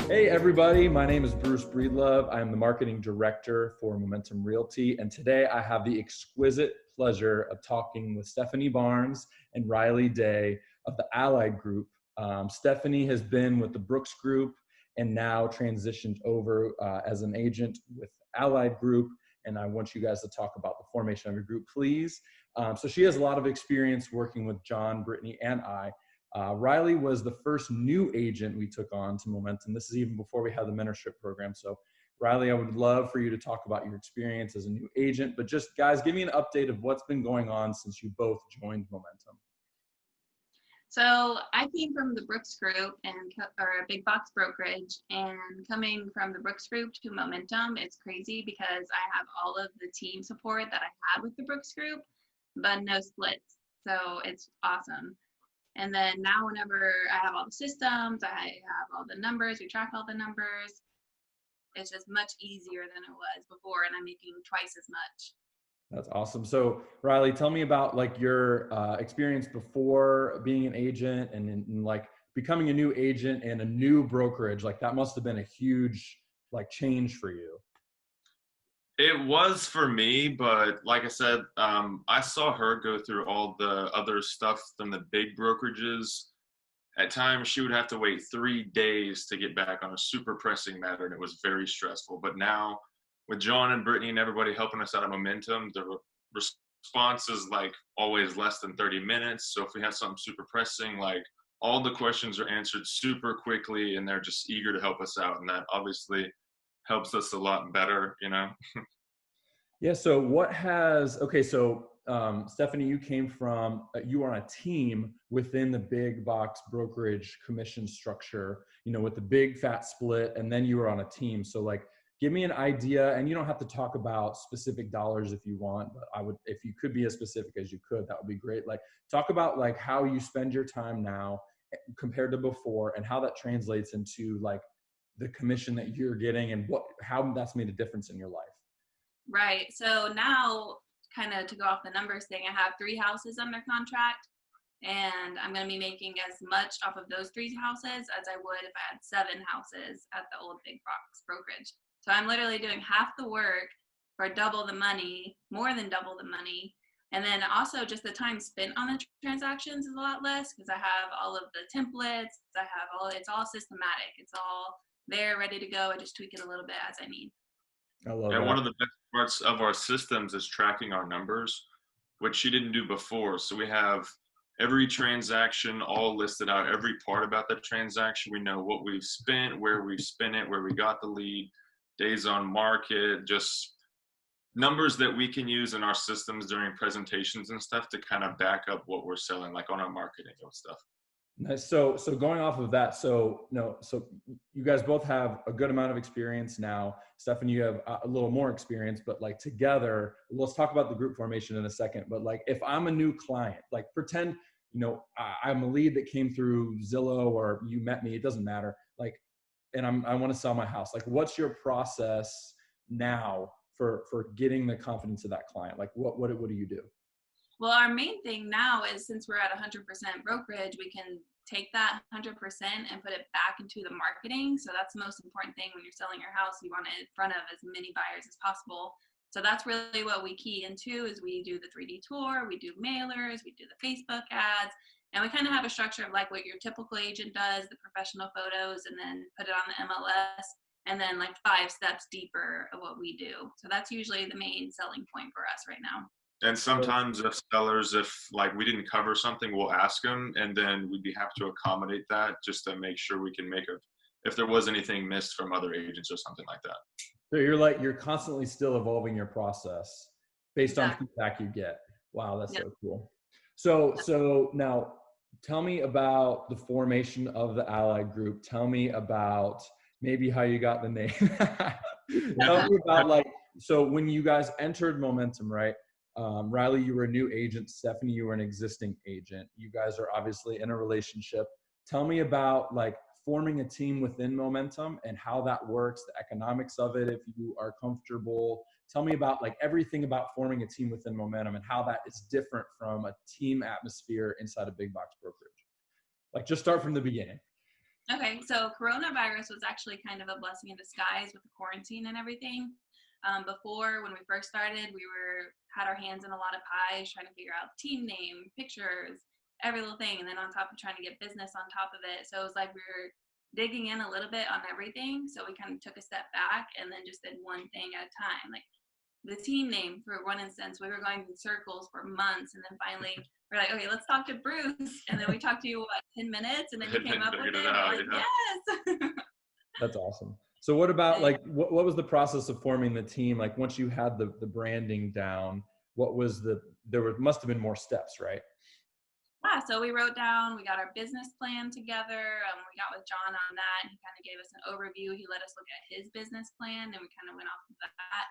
Hey everybody, my name is Bruce Breedlove. I am the marketing director for Momentum Realty, and today I have the exquisite pleasure of talking with Stephani Barnes and Riley Day of the Allied Group. Stephani has been with the Brooks Group and now transitioned over as an agent with Allied Group, and I want you guys to talk about the formation of your group, please. So she has a lot of experience working with John, Brittany, and I. Riley was the first new agent we took on to Momentum. This is even before we had the mentorship program. So Riley, I would love for you to talk about your experience as a new agent, but just guys, give me an update of what's been going on since you both joined Momentum. So I came from the Brooks Group or a big box brokerage, and coming from the Brooks Group to Momentum, it's crazy because I have all of the team support that I had with the Brooks Group, but no splits. So it's awesome. And then now whenever I have all the systems, I have all the numbers, we track all the numbers, it's just much easier than it was before, and I'm making twice as much. That's awesome. So Riley, tell me about like your experience before being an agent and like becoming a new agent and a new brokerage. Like that must have been a huge like change for you. It was for me, but like I said, I saw her go through all the other stuff from the big brokerages. At times, she would have to wait 3 days to get back on a super pressing matter, and it was very stressful. But now, with John and Brittany and everybody helping us out of Momentum, the response is like always less than 30 minutes. So if we have something super pressing, like all the questions are answered super quickly, and they're just eager to help us out, and that obviously helps us a lot better, you know? Yeah. So so Stephani, you came from, you were on a team within the big box brokerage commission structure, you know, with the big fat split, and then you were on a team. So like, give me an idea, and you don't have to talk about specific dollars if you want, but if you could be as specific as you could, that would be great. Like talk about like how you spend your time now compared to before and how that translates into like the commission that you're getting and how that's made a difference in your life. Right. So now, kind of to go off the numbers thing, I have 3 houses under contract, and I'm going to be making as much off of those 3 houses as I would if I had 7 houses at the old big box brokerage. So I'm literally doing half the work for double the money, more than double the money. And then also just the time spent on the transactions is a lot less because I have all of the templates. It's all systematic. It's all there, ready to go. I just tweak it a little bit as I need. I love And that. one of the best parts of our systems is tracking our numbers, which she didn't do before. So we have every transaction all listed out, every part about the transaction. We know what we've spent, where we've spent it, where we got the lead, days on market, just numbers that we can use in our systems during presentations and stuff to kind of back up what we're selling, like on our marketing and stuff. Nice. So going off of that, so you guys both have a good amount of experience now. Stephani, you have a little more experience, but like together, let's talk about the group formation in a second. But like, if I'm a new client, like pretend, I'm a lead that came through Zillow or you met me, it doesn't matter. Like, and I want to sell my house. Like, what's your process now for getting the confidence of that client? Like, what do you do? Well, our main thing now is since we're at 100% brokerage, we can take that 100% and put it back into the marketing. So that's the most important thing when you're selling your house. You want it in front of as many buyers as possible. So that's really what we key into is we do the 3D tour, we do mailers, we do the Facebook ads, and we kind of have a structure of like what your typical agent does, the professional photos, and then put it on the MLS, and then like 5 steps deeper of what we do. So that's usually the main selling point for us right now. And sometimes if like we didn't cover something, we'll ask them, and then we'd be happy to accommodate that just to make sure we can if there was anything missed from other agents or something like that. So you're constantly still evolving your process based on feedback you get. Wow, that's so cool. So now tell me about the formation of the Allied Group. Tell me about maybe how you got the name. Tell me about like, so when you guys entered Momentum, right? Riley, you were a new agent. Stephani, you were an existing agent. You guys are obviously in a relationship. Tell me about like forming a team within Momentum and how that works, the economics of it, if you are comfortable. Tell me about like everything about forming a team within Momentum and how that is different from a team atmosphere inside a big box brokerage. Like just start from the beginning. Okay, so coronavirus was actually kind of a blessing in disguise with the quarantine and everything. Before, when we first started, we had our hands in a lot of pies, trying to figure out team name, pictures, every little thing, and then on top of trying to get business on top of it. So it was like we were digging in a little bit on everything. So we kind of took a step back and then just did one thing at a time. Like the team name, for one instance, we were going in circles for months, and then finally we're like, okay, let's talk to Bruce. And then we talked to you, what, 10 minutes? And then you came up with it. We're like, yes. That's awesome. So what about like, what was the process of forming the team? Like once you had the branding down, must have been more steps, right? Yeah, so we wrote down, we got our business plan together. We got with John on that, and he kind of gave us an overview. He let us look at his business plan, and we kind of went off of that.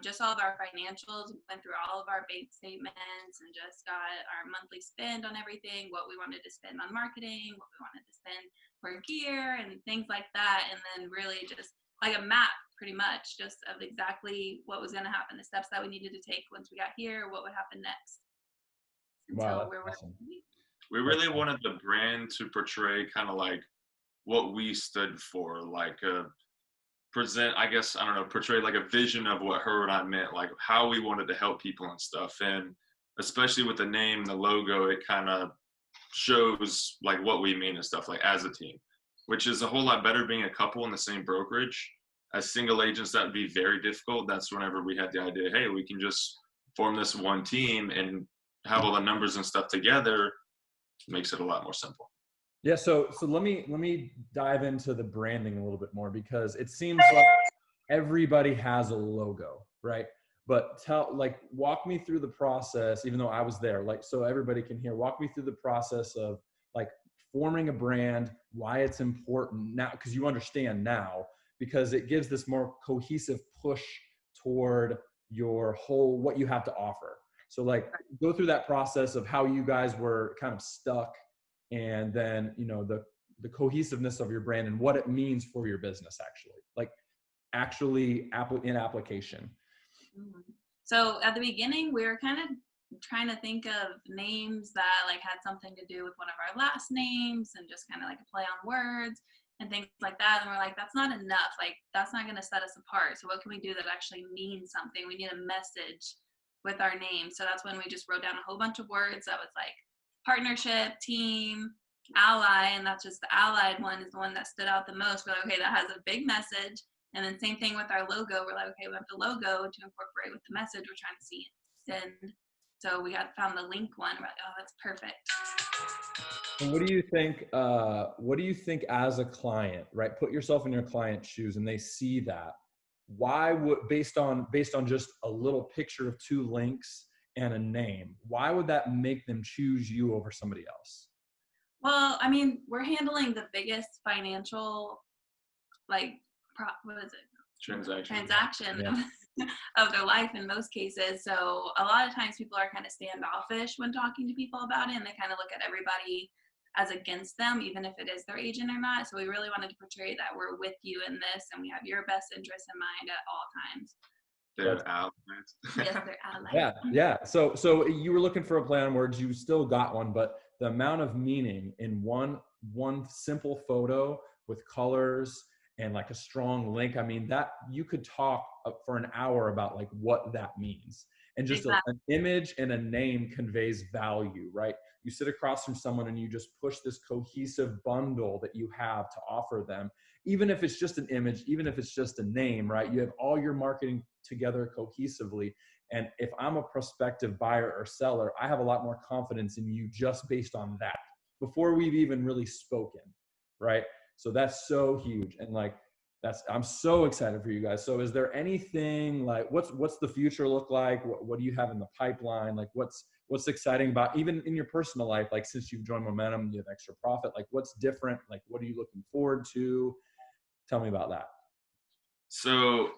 Just all of our financials, we went through all of our bank statements and just got our monthly spend on everything, what we wanted to spend on marketing, what we wanted to spend for gear and things like that. And then really just like a map pretty much just of exactly what was going to happen, the steps that we needed to take once we got here, what would happen next. Wow, that's awesome. We really wanted the brand to portray kind of like what we stood for, like portray like a vision of what her and I meant, like how we wanted to help people and stuff. And especially with the name, the logo, it kind of shows like what we mean and stuff, like as a team, which is a whole lot better being a couple in the same brokerage. As single agents, that would be very difficult. That's whenever we had the idea, hey, we can just form this one team and have all the numbers and stuff together. Makes it a lot more simple. Yeah, so let me dive into the branding a little bit more, because it seems like everybody has a logo, right? But walk me through the process, even though I was there, like, so everybody can hear, walk me through the process of like forming a brand, why it's important now, because you understand now, because it gives this more cohesive push toward your whole, what you have to offer. So like go through that process of how you guys were kind of stuck, and then, you know, the cohesiveness of your brand and what it means for your business, in application. So at the beginning, we were kind of trying to think of names that like had something to do with one of our last names and just kind of like a play on words and things like that. And we're like, that's not enough. Like, that's not going to set us apart. So what can we do that actually means something? We need a message with our name. So that's when we just wrote down a whole bunch of words that was like partnership, team, ally, and that's just the allied one is the one that stood out the most. We're like, okay, that has a big message. And then same thing with our logo. We're like, okay, we have the logo to incorporate with the message we're trying to send. So we found the link one. We're like, oh, that's perfect. And what do you think? What do you think as a client, right? Put yourself in your client's shoes, and they see that. Why would, based on just a little picture of two links and a name, why would that make them choose you over somebody else? Well, I mean, we're handling the biggest financial, like, what is it? Transaction of their life in most cases. So a lot of times people are kind of standoffish when talking to people about it, and they kind of look at everybody as against them, even if it is their agent or not. So we really wanted to portray that we're with you in this, and we have your best interest in mind at all times. They're allies. Yes, they're allies. Yeah. So you were looking for a play on words. You still got one, but the amount of meaning in one simple photo with colors and like a strong link. I mean, that you could talk for an hour about like what that means. And just an image and a name conveys value, right? You sit across from someone and you just push this cohesive bundle that you have to offer them. Even if it's just an image, even if it's just a name, right? You have all your marketing together cohesively. And if I'm a prospective buyer or seller, I have a lot more confidence in you just based on that before we've even really spoken, right? So that's so huge. And like, I'm so excited for you guys. So is there anything like, what's the future look like? What do you have in the pipeline? Like what's exciting about, even in your personal life, like since you've joined Momentum, you have extra profit, like what's different? Like, what are you looking forward to? Tell me about that. So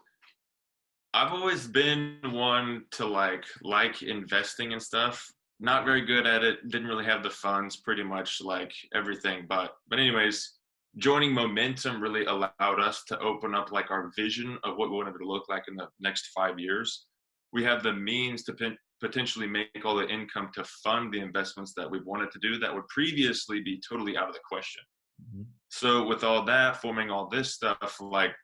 I've always been one to like investing and stuff. Not very good at it. Didn't really have the funds, pretty much like everything. But anyways, joining Momentum really allowed us to open up like our vision of what we wanted to look like in the next 5 years. We have the means to potentially make all the income to fund the investments that we wanted to do that would previously be totally out of the question. Mhm. So with all that, forming all this stuff, like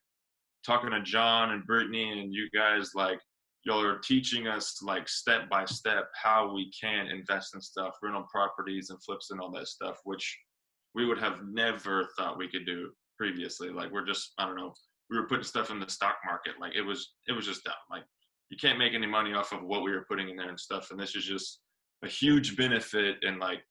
talking to John and Brittany and you guys, like y'all are teaching us like step by step how we can invest in stuff, rental properties and flips and all that stuff, which we would have never thought we could do previously. Like we're just, I don't know, we were putting stuff in the stock market. Like it was just dumb. Like you can't make any money off of what we were putting in there and stuff. And this is just a huge benefit and like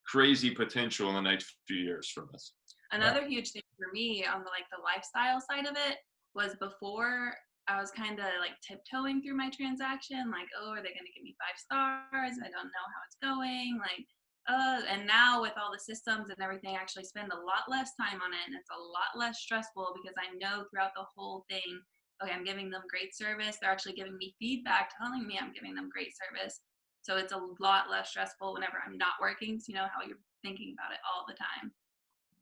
crazy potential in the next few years from this. Another huge thing for me on the lifestyle side of it was before I was kind of like tiptoeing through my transaction, like, oh, are they going to give me 5 stars? I don't know how it's going. Like, and now with all the systems and everything, I actually spend a lot less time on it, and it's a lot less stressful because I know throughout the whole thing, okay, I'm giving them great service. They're actually giving me feedback, telling me I'm giving them great service. So it's a lot less stressful whenever I'm not working. So you know how you're thinking about it all the time.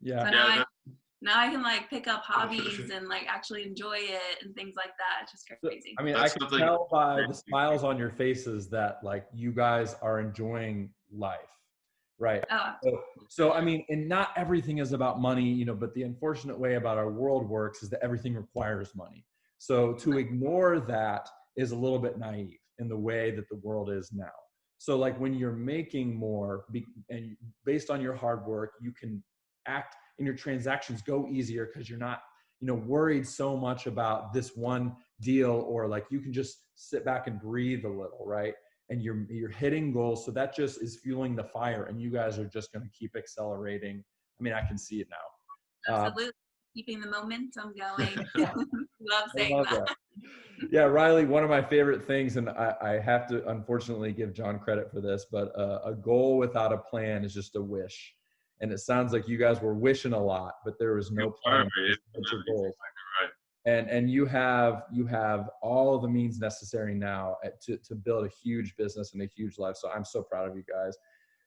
Yeah. So Yeah, now I can like pick up hobbies and like actually enjoy it and things like that. It's just crazy. I mean, I that's can something. tell by the smiles on your faces that like you guys are enjoying life, right? Oh, So I mean, and not everything is about money, you know, but the unfortunate way about our world works is that everything requires money. So to ignore that is a little bit naive in the way that the world is now. So like when you're making more and based on your hard work, you can act and your transactions go easier because you're not, you know, worried so much about this one deal, or like you can just sit back and breathe a little, right? And you're hitting goals. So that just is fueling the fire, and you guys are just going to keep accelerating. I mean, I can see it now. absolutely. Keeping the momentum going. Love I saying love that. that. Yeah, Riley, one of my favorite things, and I have to unfortunately give John credit for this, but a goal without a plan is just a wish. And it sounds like you guys were wishing a lot, but there was no plan to hit your goals. And you have all the means necessary now to build a huge business and a huge life. So I'm so proud of you guys.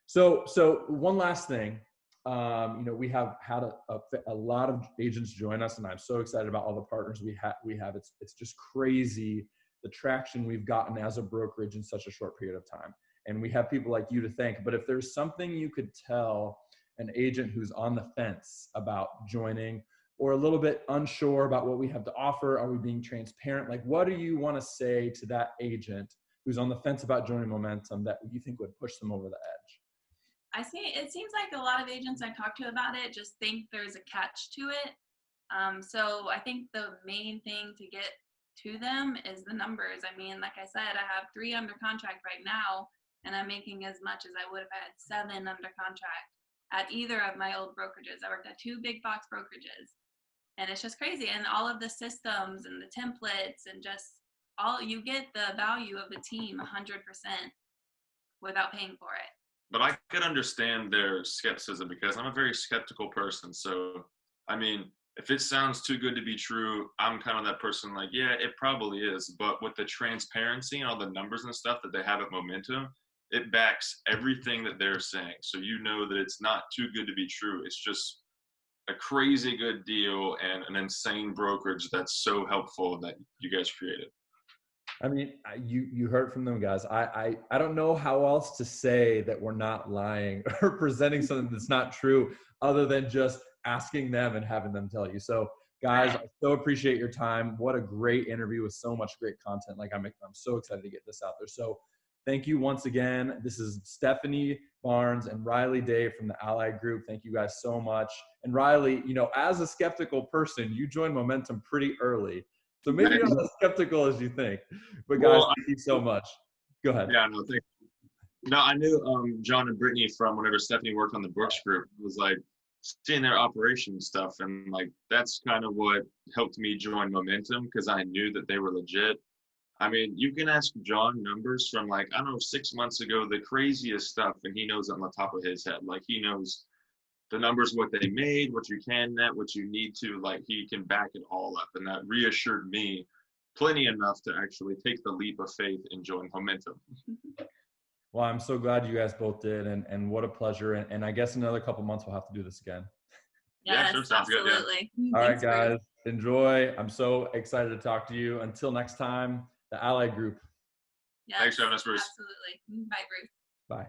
So one last thing, you know, we have had a lot of agents join us, and I'm so excited about all the partners we have. It's just crazy the traction we've gotten as a brokerage in such a short period of time. And we have people like you to thank. But if there's something you could tell an agent who's on the fence about joining, or a little bit unsure about what we have to offer, are we being transparent? Like, what do you want to say to that agent who's on the fence about joining Momentum that you think would push them over the edge? It seems like a lot of agents I talk to about it just think there's a catch to it. So I think the main thing to get to them is the numbers. I mean, like I said, I have 3 under contract right now, and I'm making as much as I would if I had 7 under contract at either of my old brokerages. I worked at 2 big box brokerages, and it's just crazy. And all of the systems and the templates and just you get the value of the team 100% without paying for it. But I could understand their skepticism because I'm a very skeptical person. So, I mean, if it sounds too good to be true, I'm kind of that person like, yeah, it probably is. But with the transparency and all the numbers and stuff that they have at Momentum, it backs everything that they're saying. So you know that it's not too good to be true. It's just a crazy good deal and an insane brokerage that's so helpful that you guys created. I mean, you heard from them, guys. I don't know how else to say that we're not lying or presenting something that's not true, other than just asking them and having them tell you. So, guys, I so appreciate your time. What a great interview with so much great content. Like I'm so excited to get this out there. So, thank you once again. This is Stephani Barnes and Riley Day from the Allied Group. Thank you guys so much. And Riley, you know, as a skeptical person, you joined Momentum pretty early. So maybe you're not as skeptical as you think. But guys, thank you so much. Go ahead. Yeah, no, thank you. No, I knew John and Brittany from whenever Stephani worked on the Brooks Group. It was like seeing their operation stuff, and like that's kind of what helped me join Momentum because I knew that they were legit. I mean, you can ask John numbers from like, I don't know, 6 months ago, the craziest stuff, and he knows it on the top of his head. Like he knows the numbers, what they made, what you can net, what you need to, like he can back it all up. And that reassured me plenty enough to actually take the leap of faith and join Momentum. Well, I'm so glad you guys both did, and what a pleasure. And I guess another couple months we'll have to do this again. Yes, yeah, sure, sounds absolutely. Good. Yeah. All right, guys, enjoy. I'm so excited to talk to you. Until next time, the Allied Group. Yes, Thanks for having us, Bruce. Absolutely. Bye, Bruce. Bye.